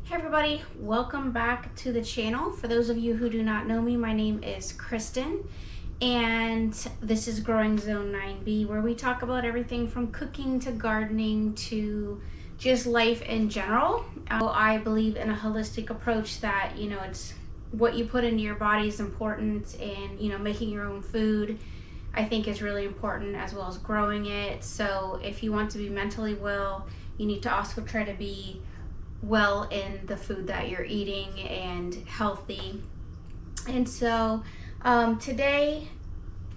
Hey everybody, welcome back to the channel. For those of you who do not know me, my name is Kristen and this is Growing Zone 9B, where we talk about everything from cooking to gardening to just life in general. I believe in a holistic approach that, it's what you put into your body is important, and making your own food I think is really important, as well as growing it. So if you want to be mentally well, you need to also try to be well in the food that you're eating and healthy. And so today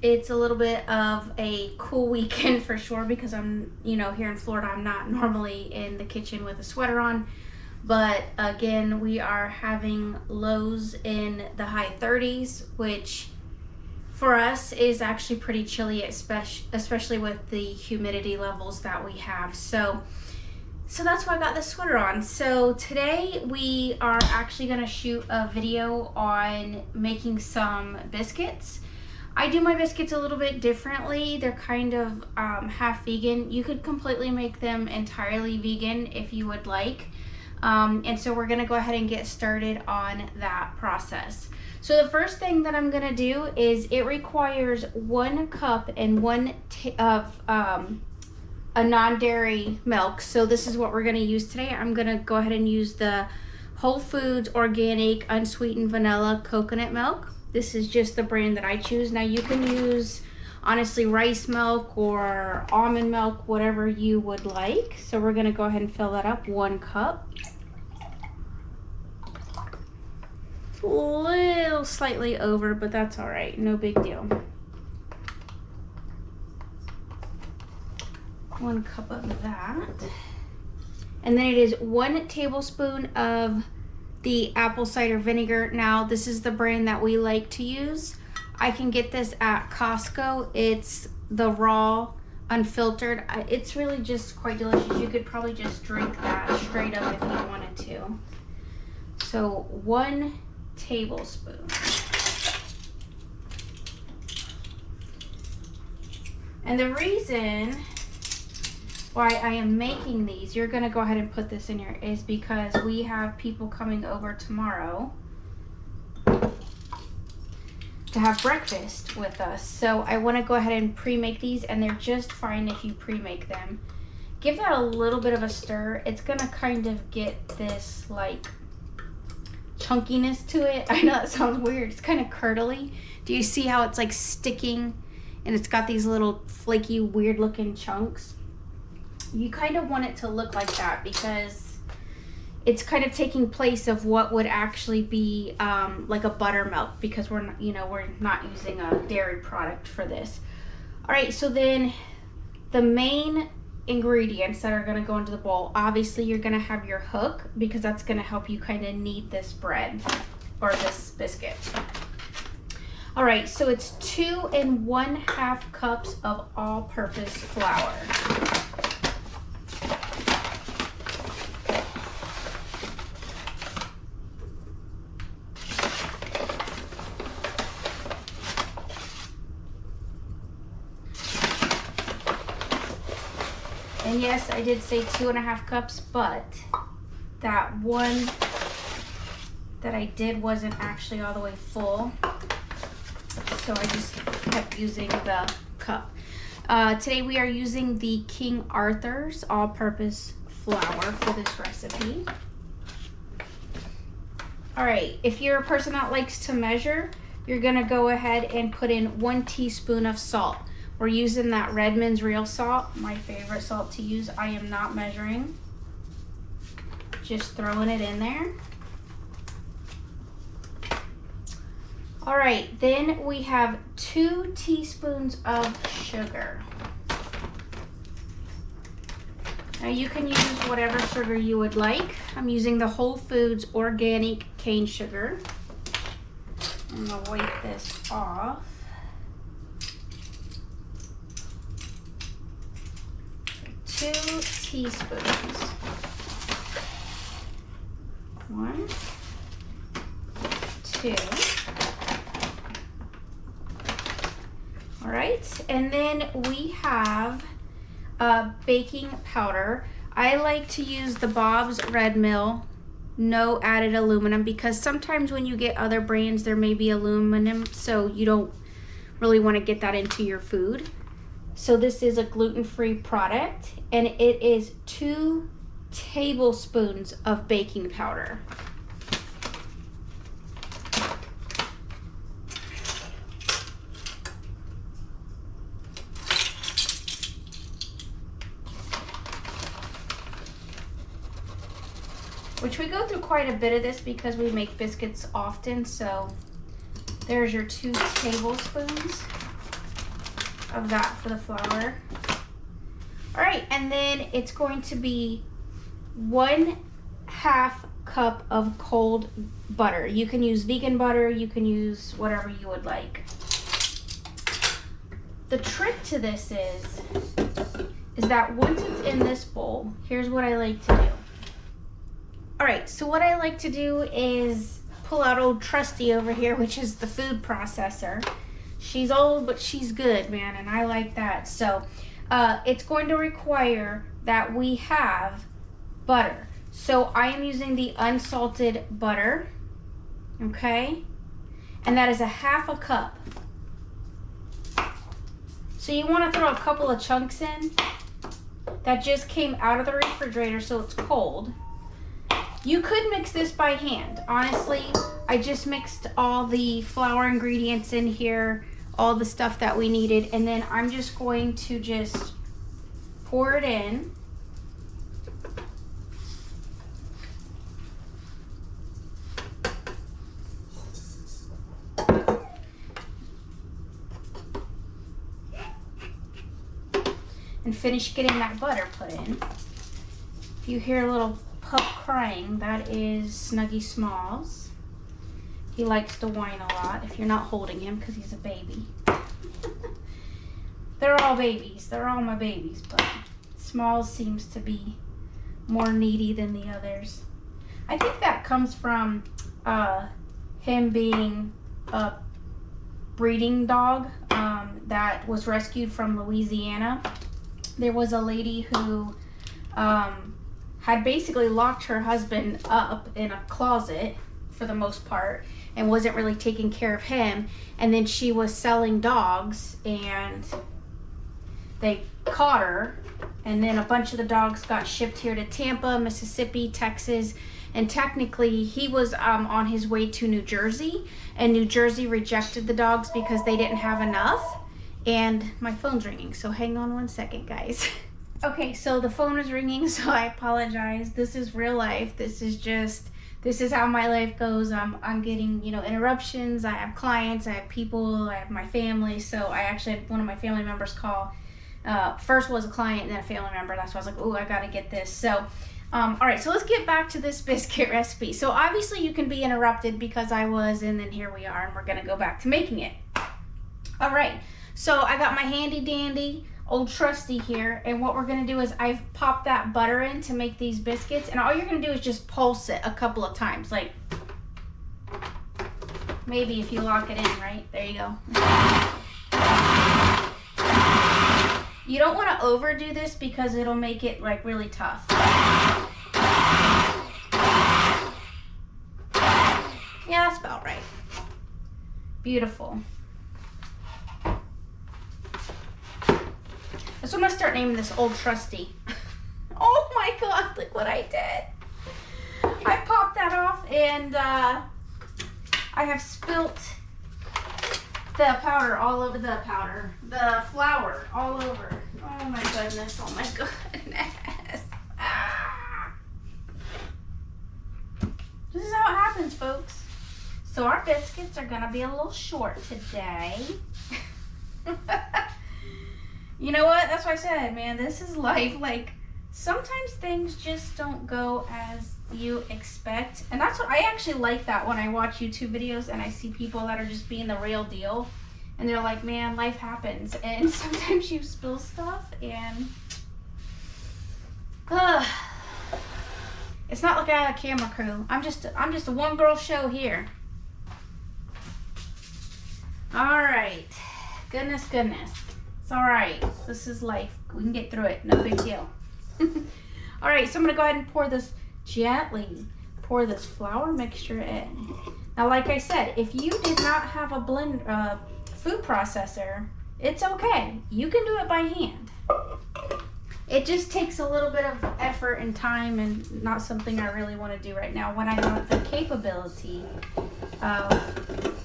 it's a little bit of a cool weekend for sure, because I'm here in Florida. I'm not normally in the kitchen with a sweater on, but again, we are having lows in the high 30s, which for us is actually pretty chilly, especially with the humidity levels that we have. So that's why I got this sweater on. So today we are actually gonna shoot a video on making some biscuits. I do my biscuits a little bit differently. They're kind of half vegan. You could completely make them entirely vegan if you would like. And so we're gonna go ahead and get started on that process. So the first thing that I'm gonna do is, it requires 1 cup and a non-dairy milk. So this is what we're going to use today. I'm going to go ahead and use the Whole Foods organic unsweetened vanilla coconut milk. This is just the brand that I choose. Now you can use honestly rice milk or almond milk, whatever you would like. So we're going to go ahead and fill that up, 1 cup. A little slightly over, but that's all right, no big deal. 1 cup of that. And then it is 1 tablespoon of the apple cider vinegar. Now this is the brand that we like to use. I can get this at Costco. It's the raw, unfiltered. It's really just quite delicious. You could probably just drink that straight up if you wanted to. So 1 tablespoon. And the reason why I am making these, you're gonna go ahead and put this in here, is because we have people coming over tomorrow to have breakfast with us. So I want to go ahead and pre-make these, and they're just fine if you pre-make them. Give that a little bit of a stir. It's gonna kind of get this like chunkiness to it. I know that sounds weird. It's kind of curdly. Do you see how it's like sticking and it's got these little flaky, weird looking chunks? You kind of want it to look like that, because it's kind of taking place of what would actually be like a buttermilk, because we're not using a dairy product for this. All right, so then the main ingredients that are going to go into the bowl, obviously you're going to have your hook, because that's going to help you kind of knead this bread or this biscuit. All right, so it's 2 1/2 cups of all-purpose flour. And yes, I did say 2 1/2 cups, but that one that I did wasn't actually all the way full. So I just kept using the cup. Today we are using the King Arthur's all-purpose flour for this recipe. All right, if you're a person that likes to measure, you're gonna go ahead and put in 1 teaspoon of salt. We're using that Redmond's real salt, my favorite salt to use. I am not measuring, just throwing it in there. All right, then we have 2 teaspoons of sugar. Now you can use whatever sugar you would like. I'm using the Whole Foods organic cane sugar. I'm gonna wipe this off. 2 teaspoons. 1, 2. All right, and then we have baking powder. I like to use the Bob's Red Mill no added aluminum, because sometimes when you get other brands there may be aluminum, so you don't really want to get that into your food. So this is a gluten-free product, and it is 2 tablespoons of baking powder. Which we go through quite a bit of this because we make biscuits often, so there's your 2 tablespoons of that for the flour. All right, and then it's going to be 1/2 cup of cold butter. You can use vegan butter, you can use whatever you would like. The trick to this is that once it's in this bowl, here's what I like to do. All right, so what I like to do is pull out old Trusty over here, which is the food processor. She's old, but she's good, man, and I like that. So it's going to require that we have butter. So I am using the unsalted butter, okay? And that is 1/2 cup. So you want to throw a couple of chunks in. That just came out of the refrigerator, so it's cold. You could mix this by hand. Honestly, I just mixed all the flour ingredients in here, all the stuff that we needed, and then I'm just going to just pour it in. And finish getting that butter put in. If you hear a little pup crying, that is Snuggy Smalls. He likes to whine a lot if you're not holding him because he's a baby. They're all babies. They're all my babies, but Smalls seems to be more needy than the others. I think that comes from him being a breeding dog that was rescued from Louisiana. There was a lady who had basically locked her husband up in a closet for the most part and wasn't really taking care of him, and then she was selling dogs and they caught her, and then a bunch of the dogs got shipped here to Tampa, Mississippi, Texas, and technically he was on his way to New Jersey, and New Jersey rejected the dogs because they didn't have enough. And my phone's ringing, so hang on 1 second, guys. Okay, so the phone is ringing, so I apologize. This is real life. This is how my life goes. I'm getting, interruptions. I have clients, I have people, I have my family. So I actually had one of my family members call. First was a client and then a family member. That's why I was like, oh, I gotta get this. So, all right, so let's get back to this biscuit recipe. So obviously you can be interrupted because I was, and then here we are, and we're gonna go back to making it. All right, so I got my handy dandy old Trusty here, and what we're gonna do is I've popped that butter in to make these biscuits, and all you're gonna do is just pulse it a couple of times, like maybe if you lock it in, right? There you go. You don't want to overdo this because it'll make it like really tough. Yeah, that's about right. Beautiful. So I'm gonna start naming this Old Trusty. Oh my God, look what I did. I popped that off, and I have spilt the powder all over the flour all over. Oh my goodness, oh my goodness. Ah. This is how it happens, folks. So our biscuits are gonna be a little short today. You know what? That's what I said, man. This is life. Like, sometimes things just don't go as you expect. And that's what I actually like, that when I watch YouTube videos and I see people that are just being the real deal. And they're like, man, life happens. And sometimes you spill stuff and it's not like I have a camera crew. I'm just a one-girl show here. All right. Goodness. It's all right. This is life. We can get through it. No big deal. All right, so I'm going to go ahead and pour this gently. pour this flour mixture in. Now, like I said, if you did not have a food processor, it's okay. You can do it by hand. It just takes a little bit of effort and time, and not something I really want to do right now when I have the capability of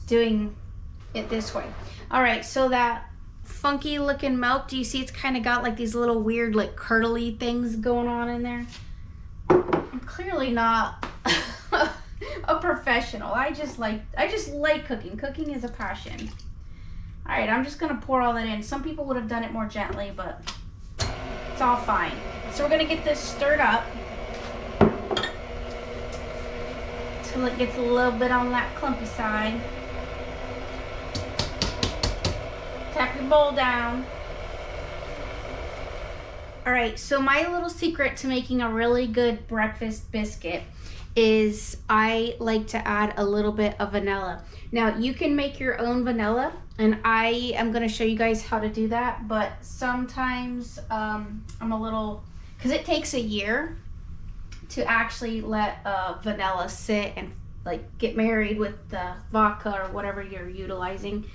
doing it this way. All right, so that funky looking milk, do you see it's kind of got like these little weird like curdly things going on in there? I'm clearly not a professional. I just like cooking. Cooking is a passion. All right, I'm just gonna pour all that in. Some people would have done it more gently, but it's all fine. So we're gonna get this stirred up till it gets a little bit on that clumpy side. Tap your bowl down. All right, so my little secret to making a really good breakfast biscuit is I like to add a little bit of vanilla. Now, you can make your own vanilla, and I am gonna show you guys how to do that, but sometimes I'm a little, because it takes a year to actually let vanilla sit and like get married with the vodka or whatever you're utilizing.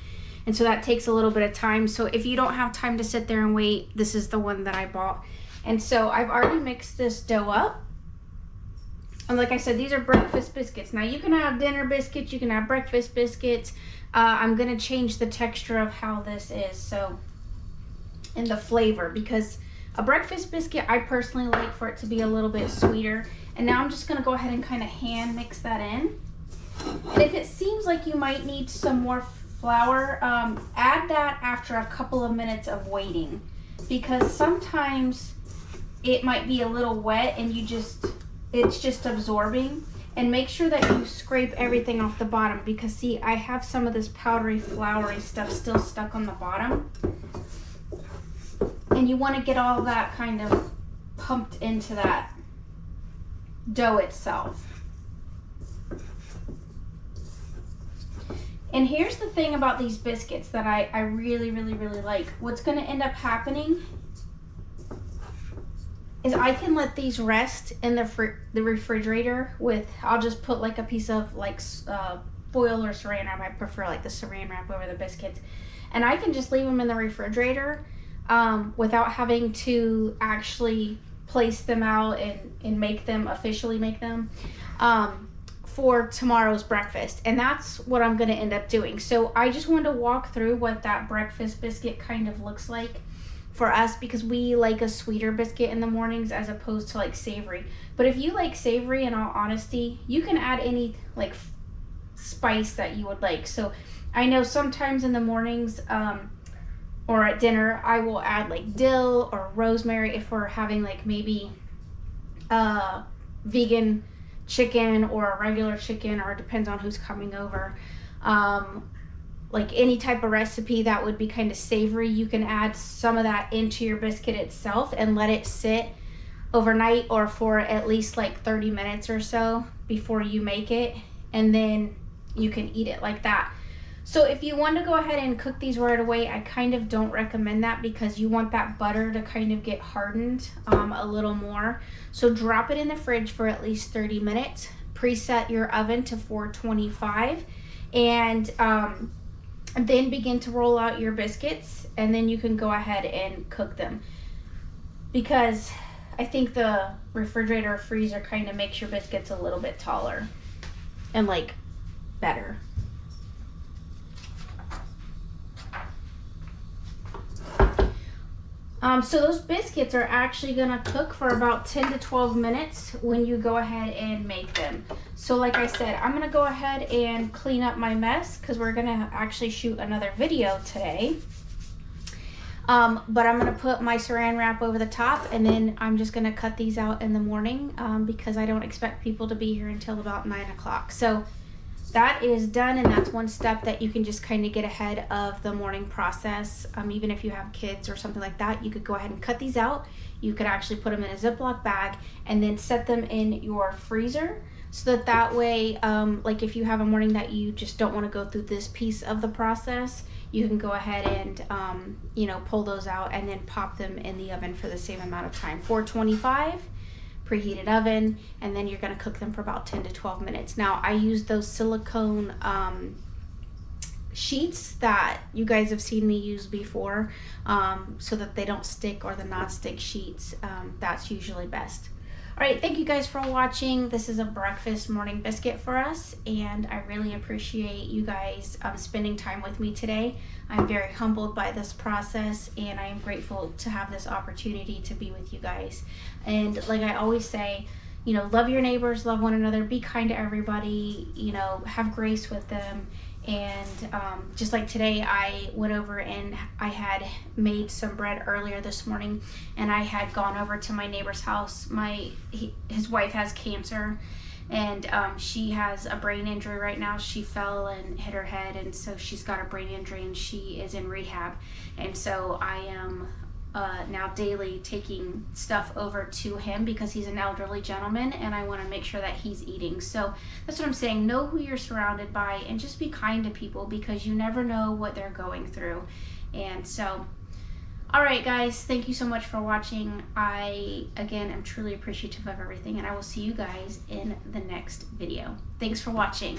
And so that takes a little bit of time. So if you don't have time to sit there and wait, this is the one that I bought. And so I've already mixed this dough up. And like I said, these are breakfast biscuits. Now you can have dinner biscuits, you can have breakfast biscuits. I'm gonna change the texture of how this is, so, and the flavor, because a breakfast biscuit, I personally like for it to be a little bit sweeter. And now I'm just gonna go ahead and kind of hand mix that in. And if it seems like you might need some more flour, add that after a couple of minutes of waiting, because sometimes it might be a little wet and it's just absorbing. And make sure that you scrape everything off the bottom, because see, I have some of this powdery, floury stuff still stuck on the bottom. And you want to get all that kind of pumped into that dough itself. And here's the thing about these biscuits that I really, really, really like. What's going to end up happening is I can let these rest in the refrigerator with, I'll just put like a piece of like foil or saran wrap. I prefer like the saran wrap over the biscuits. And I can just leave them in the refrigerator without having to actually place them out and officially make them for tomorrow's breakfast. And that's what I'm gonna end up doing. So I just wanted to walk through what that breakfast biscuit kind of looks like for us, because we like a sweeter biscuit in the mornings as opposed to like savory. But if you like savory, in all honesty, you can add any like spice that you would like. So I know sometimes in the mornings or at dinner, I will add like dill or rosemary if we're having like maybe vegan chicken or a regular chicken, or it depends on who's coming over. Like any type of recipe that would be kind of savory, you can add some of that into your biscuit itself and let it sit overnight or for at least like 30 minutes or so before you make it, and then you can eat it like that. So if you want to go ahead and cook these right away, I kind of don't recommend that, because you want that butter to kind of get hardened a little more. So drop it in the fridge for at least 30 minutes. Preset your oven to 425, and then begin to roll out your biscuits, and then you can go ahead and cook them, because I think the refrigerator or freezer kind of makes your biscuits a little bit taller and like better. So those biscuits are actually gonna cook for about 10 to 12 minutes when you go ahead and make them. So like I said, I'm gonna go ahead and clean up my mess, because we're gonna actually shoot another video today. But I'm gonna put my saran wrap over the top, and then I'm just gonna cut these out in the morning because I don't expect people to be here until about 9 o'clock. So that is done, and that's one step that you can just kind of get ahead of the morning process. Even if you have kids or something like that, you could go ahead and cut these out. You could actually put them in a Ziploc bag and then set them in your freezer, so that way, like if you have a morning that you just don't want to go through this piece of the process, you can go ahead and pull those out and then pop them in the oven for the same amount of time. 425, preheated oven, and then you're going to cook them for about 10 to 12 minutes. Now, I use those silicone sheets that you guys have seen me use before, so that they don't stick, or the non-stick sheets. That's usually best. All right, thank you guys for watching. This is a breakfast morning biscuit for us, and I really appreciate you guys spending time with me today. I'm very humbled by this process, and I am grateful to have this opportunity to be with you guys. And like I always say, you know, love your neighbors, love one another, be kind to everybody, you know, have grace with them. And just like today, I went over and I had made some bread earlier this morning, and I had gone over to my neighbor's house. His wife has cancer, and she has a brain injury right now. She fell and hit her head, and so she's got a brain injury, and she is in rehab. And so I am now daily taking stuff over to him because he's an elderly gentleman, and I want to make sure that he's eating. So that's what I'm saying. Know who you're surrounded by, and just be kind to people, because you never know what they're going through. And so, all right guys, thank you so much for watching. I again am truly appreciative of everything, and I will see you guys in the next video. Thanks for watching.